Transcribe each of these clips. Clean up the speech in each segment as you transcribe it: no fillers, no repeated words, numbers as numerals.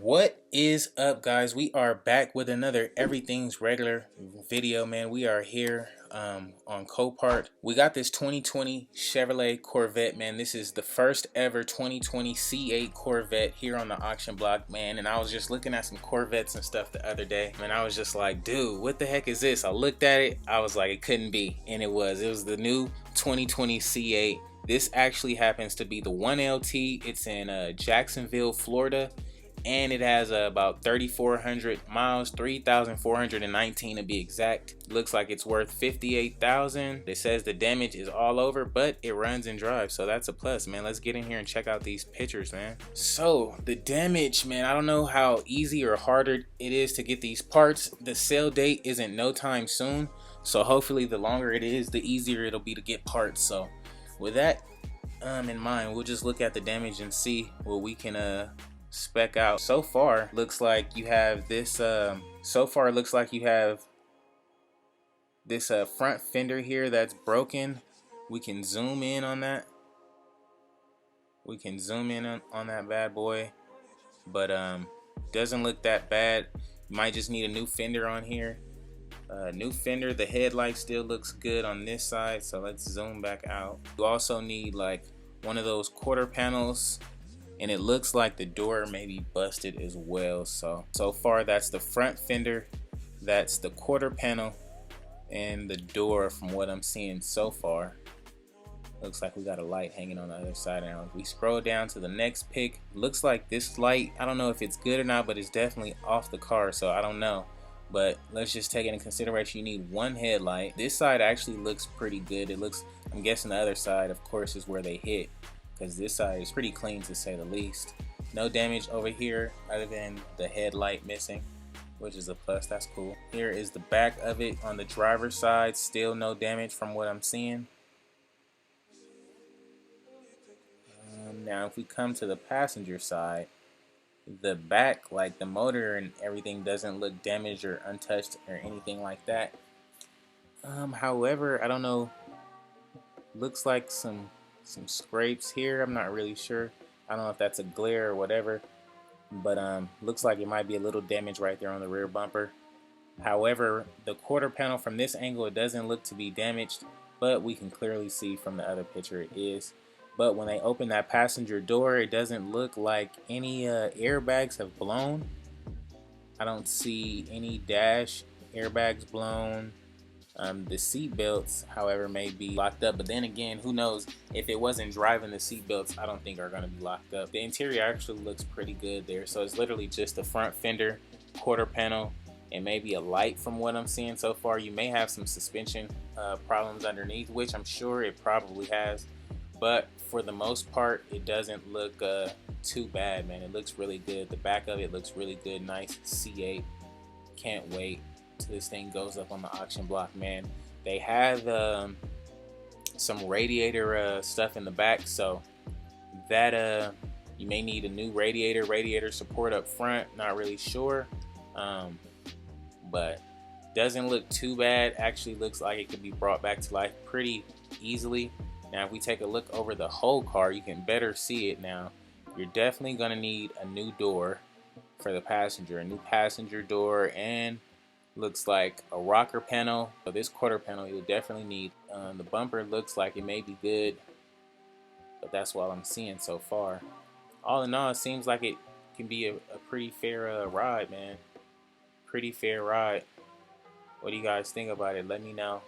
What is up, guys? We are back with another Everything's Regular video, man. We are here on Copart. We got this 2020 Chevrolet Corvette, man. This is the first ever 2020 C8 Corvette here on the auction block, man. And I was just looking at some Corvettes and stuff the other day, and I was just like, dude, what the heck is this? I looked at it, I was like, it couldn't be. And it was the new 2020 C8. This actually happens to be the 1LT. It's in Jacksonville, Florida. And it has about 3,400 miles, 3,419 to be exact. Looks like it's worth $58,000. It says the damage is all over, but it runs and drives, so that's a plus, man. Let's get in here and check out these pictures, man. So the damage, man, I don't know how easy or harder it is to get these parts. The sale date isn't no time soon, so hopefully the longer it is, the easier it'll be to get parts. So with that in mind, we'll just look at the damage and see what we can spec out. So far looks like you have this front fender here that's broken. We can zoom in on that. We can zoom in on that bad boy, but doesn't look that bad. You might just need a new fender on here. New fender. The headlight still looks good on this side, so let's zoom back out. You also need like one of those quarter panels, and it looks like the door may be busted as well. So far that's the front fender, that's the quarter panel, and the door from what I'm seeing so far. Looks like we got a light hanging on the other side. Now if we scroll down to the next pic, looks like this light, I don't know if it's good or not, but it's definitely off the car, so I don't know. But let's just take it into consideration. You need one headlight. This side actually looks pretty good. It looks, I'm guessing the other side of course is where they hit, because this side is pretty clean to say the least. No damage over here other than the headlight missing, which is a plus. That's cool. Here is the back of it on the driver's side. Still no damage from what I'm seeing. Now if we come to the passenger side, the back, like the motor and everything, doesn't look damaged or untouched or anything like that. However, I don't know, looks like some scrapes here. I'm not really sure. I don't know if that's a glare or whatever, but looks like it might be a little damage right there on the rear bumper. However, the quarter panel from this angle, it doesn't look to be damaged, but we can clearly see from the other picture it is. But when they open that passenger door, it doesn't look like any airbags have blown. I don't see any dash airbags blown. The seat belts, however, may be locked up, but then again, who knows? If it wasn't driving, the seat belts I don't think are going to be locked up. The interior actually looks pretty good there, so it's literally just the front fender, quarter panel, and maybe a light from what I'm seeing so far. You may have some suspension problems underneath, which I'm sure it probably has, but for the most part it doesn't look too bad, man. It looks really good. The back of it looks really good. Nice C8. Can't wait till this thing goes up on the auction block, man. They have some radiator stuff in the back, so that you may need a new radiator support up front. Not really sure, but doesn't look too bad. Actually looks like it could be brought back to life pretty easily. Now if we take a look over the whole car, you can better see it now. You're definitely gonna need a new door for the passenger, a new passenger door, and looks like a rocker panel. So this quarter panel you'll definitely need. The bumper looks like it may be good, but that's what I'm seeing so far. All in all, it seems like it can be a pretty fair ride, man. Pretty fair ride. What do you guys think about it? Let me know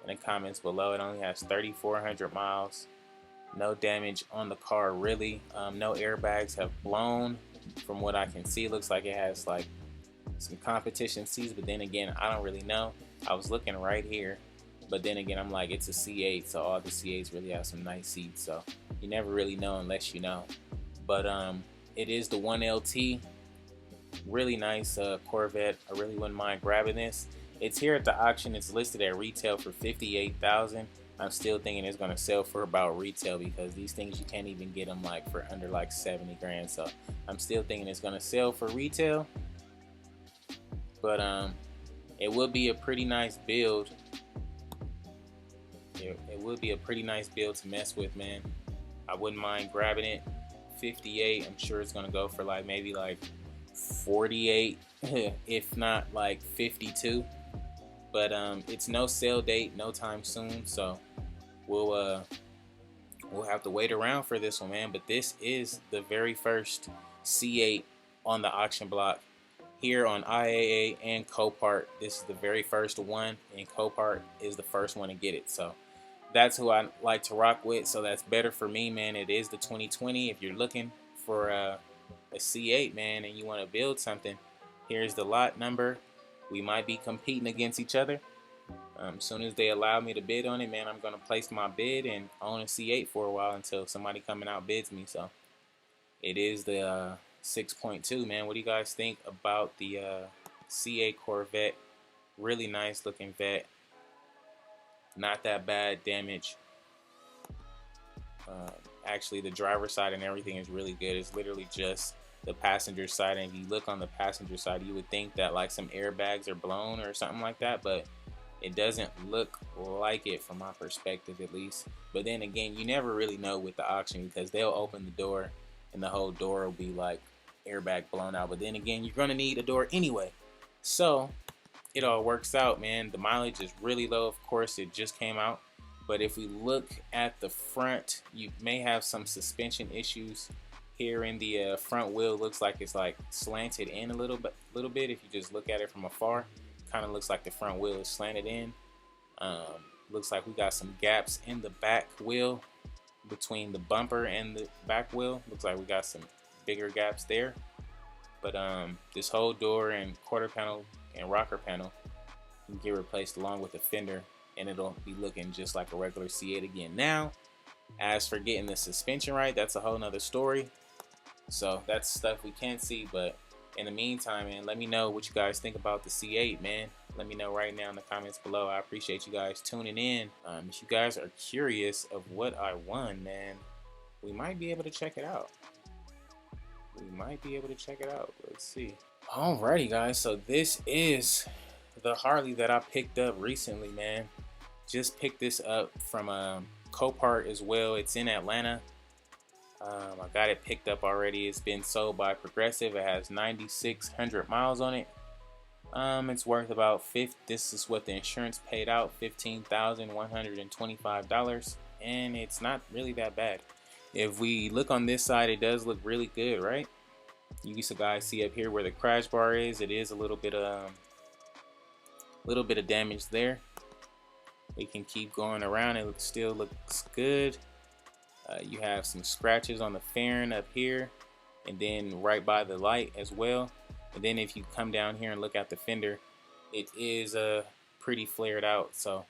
in the comments below. It only has 3,400 miles. No damage on the car really. No airbags have blown from what I can see. Looks like it has like some competition seats, but then again, I don't really know. I was looking right here, but then again, I'm like, it's a C8, so all the C8s really have some nice seats, so you never really know unless you know. But it is the 1LT. Really nice Corvette. I really wouldn't mind grabbing this. It's here at the auction. It's listed at retail for $58,000. I'm still thinking it's gonna sell for about retail, because these things you can't even get them like for under like 70 grand. So I'm still thinking it's gonna sell for retail. But it would be a pretty nice build. It would be a pretty nice build to mess with, man. I wouldn't mind grabbing it. 58, I'm sure it's gonna go for like maybe like 48 if not like 52. But it's no sale date, no time soon, so we'll have to wait around for this one, man. But this is the very first C8 on the auction block here on IAA and Copart. This is the very first one, and Copart is the first one to get it. So that's who I like to rock with. So that's better for me, man. It is the 2020. If you're looking for a C8, man, and you want to build something, here's the lot number. We might be competing against each other. As soon as they allow me to bid on it, man, I'm going to place my bid and own a C8 for a while until somebody coming out bids me. So it is the 6.2, man. What do you guys think about the C8 Corvette? Really nice looking vet. Not that bad damage. Actually, the driver's side and everything is really good. It's literally just the passenger side, and if you look on the passenger side, you would think that like some airbags are blown or something like that, but it doesn't look like it from my perspective, at least. But then again, you never really know with the auction, because they'll open the door and the whole door will be like airbag blown out. But then again, you're gonna need a door anyway, so it all works out, man. The mileage is really low. Of course, it just came out. But if we look at the front, you may have some suspension issues here in the front wheel. Looks like it's like slanted in a little bit. If you just look at it from afar, kind of looks like the front wheel is slanted in. Looks like we got some gaps in the back wheel between the bumper and the back wheel. Looks like we got some bigger gaps there. But this whole door and quarter panel and rocker panel can get replaced along with the fender, and it'll be looking just like a regular C8 again. Now, as for getting the suspension right, that's a whole nother story. So that's stuff we can't see. But in the meantime, man, let me know what you guys think about the C8, man. Let me know right now in the comments below. I appreciate you guys tuning in. If you guys are curious of what I won, man, we might be able to check it out. Let's see. Alrighty, guys. So this is the Harley that I picked up recently, man. Just picked this up from Copart as well. It's in Atlanta. I got it picked up already. It's been sold by Progressive. It has 9,600 miles on it. It's worth about this is what the insurance paid out, $15,125, and it's not really that bad. If we look on this side, it does look really good, right? You guys see up here where the crash bar is. It is a little bit of damage there. We can keep going around. It still looks good. You have some scratches on the fairing up here, and then right by the light as well. And then if you come down here and look at the fender, it is pretty flared out. So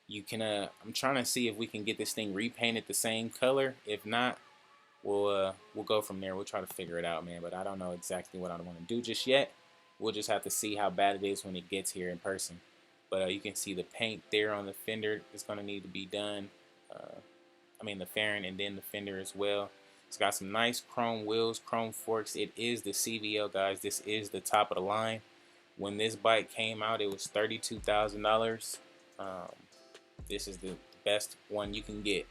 you can I'm trying to see if we can get this thing repainted the same color. If not, we'll go from there. We'll try to figure it out, man. But I don't know exactly what I want to do just yet. We'll just have to see how bad it is when it gets here in person. But you can see the paint there on the fender is going to need to be done. I mean the fairing and then the fender as well. It's got some nice chrome wheels, chrome forks. It is the CVO, guys. This is the top of the line. When this bike came out, it was $32,000. This is the best one you can get.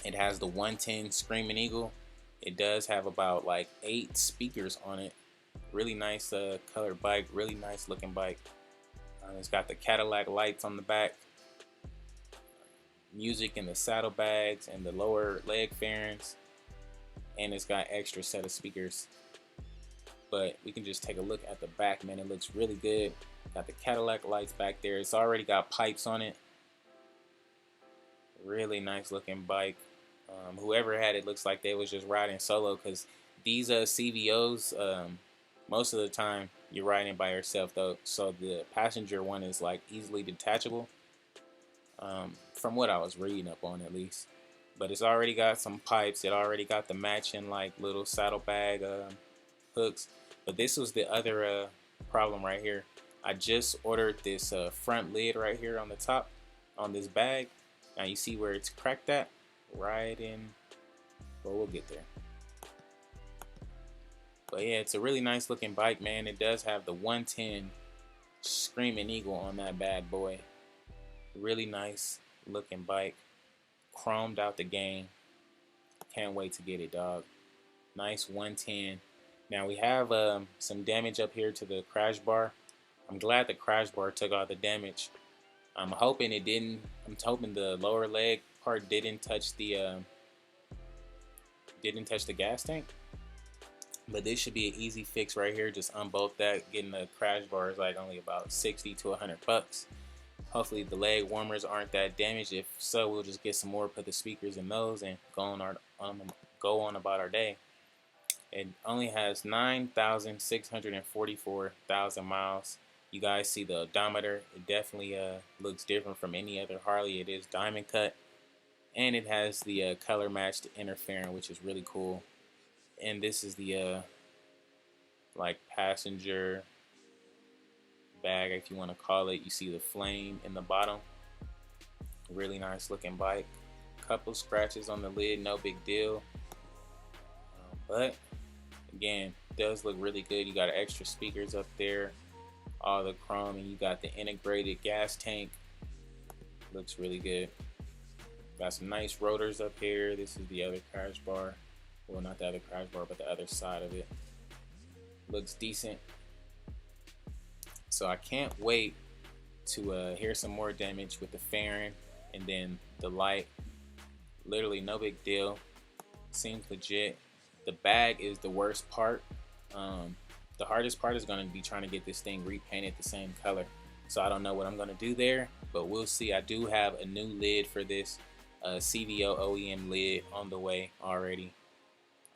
It has the 110 Screaming Eagle. It does have about like 8 speakers on it. Really nice colored bike. Really nice looking bike. It's got the Cadillac lights on the back. Music in the saddlebags and the lower leg fairings, and it's got extra set of speakers. But we can just take a look at the back, man. It looks really good. Got the Cadillac lights back there. It's already got pipes on it. Really nice looking bike. Whoever had it looks like they was just riding solo, because these CVOs, most of the time you're riding by yourself though. So the passenger one is like easily detachable. From what I was reading up on, at least. But it's already got some pipes. It already got the matching like little saddlebag hooks. But this was the other problem right here. I just ordered this front lid right here on the top on this bag. Now you see where it's cracked at? Right in. Well, we'll get there. But yeah, it's a really nice looking bike, man. It does have the 110 Screaming Eagle on that bad boy. Really nice looking bike. Chromed out the game. Can't wait to get it, dog. Nice 110. Now we have some damage up here to the crash bar. I'm glad the crash bar took all the damage. I'm hoping it didn't. I'm hoping the lower leg part didn't touch the gas tank. But this should be an easy fix right here. Just unbolt that. Getting the crash bar is like only about 60 to 100 bucks. Hopefully the leg warmers aren't that damaged. If so, we'll just get some more, put the speakers in those, and go on about our day. It only has 9,644,000 miles. You guys see the odometer. It definitely looks different from any other Harley. It is diamond cut, and it has the color matched interference, which is really cool. And this is the like passenger bag, if you want to call it. You see the flame in the bottom. Really nice looking bike. Couple scratches on the lid, no big deal. But again, does look really good. You got extra speakers up there, all the chrome, and you got the integrated gas tank. Looks really good. Got some nice rotors up here. This is the other crash bar. Well, not the other crash bar, but the other side of it. Looks decent. So I can't wait to hear some more damage with the fairing and then the light. Literally no big deal. Seems legit. The bag is the worst part. The hardest part is going to be trying to get this thing repainted the same color. So I don't know what I'm going to do there, but we'll see. I do have a new lid for this CVO OEM lid on the way already.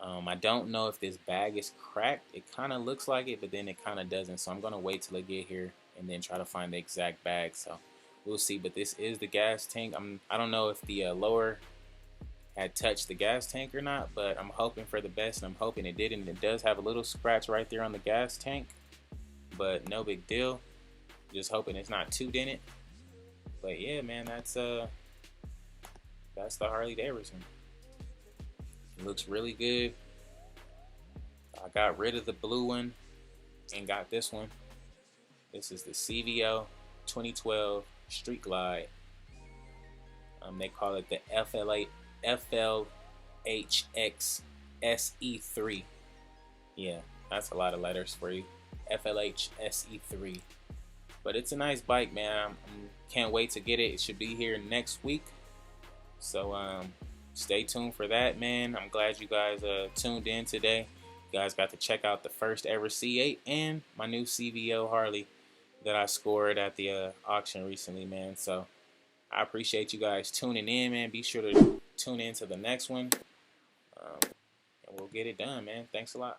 I don't know if this bag is cracked. It kind of looks like it, but then it kind of doesn't. So I'm going to wait till I get here and then try to find the exact bag. So we'll see. But this is the gas tank. I don't know if the lower had touched the gas tank or not, but I'm hoping for the best, and I'm hoping it didn't. It does have a little scratch right there on the gas tank, but no big deal. Just hoping it's not too dented. But yeah, man, that's the Harley-Davidson. It looks really good. I got rid of the blue one and got this one. This is the CVO 2012 Street Glide. They call it the FLHXSE3. Yeah, that's a lot of letters for you. FLHXSE3. But it's a nice bike, man. Can't wait to get it. It should be here next week. So stay tuned for that, man. I'm glad you guys tuned in today. You guys got to check out the first ever C8 and my new CVO Harley that I scored at the auction recently, man. So I appreciate you guys tuning in, man. Be sure to tune in to the next one, and we'll get it done, man. Thanks a lot.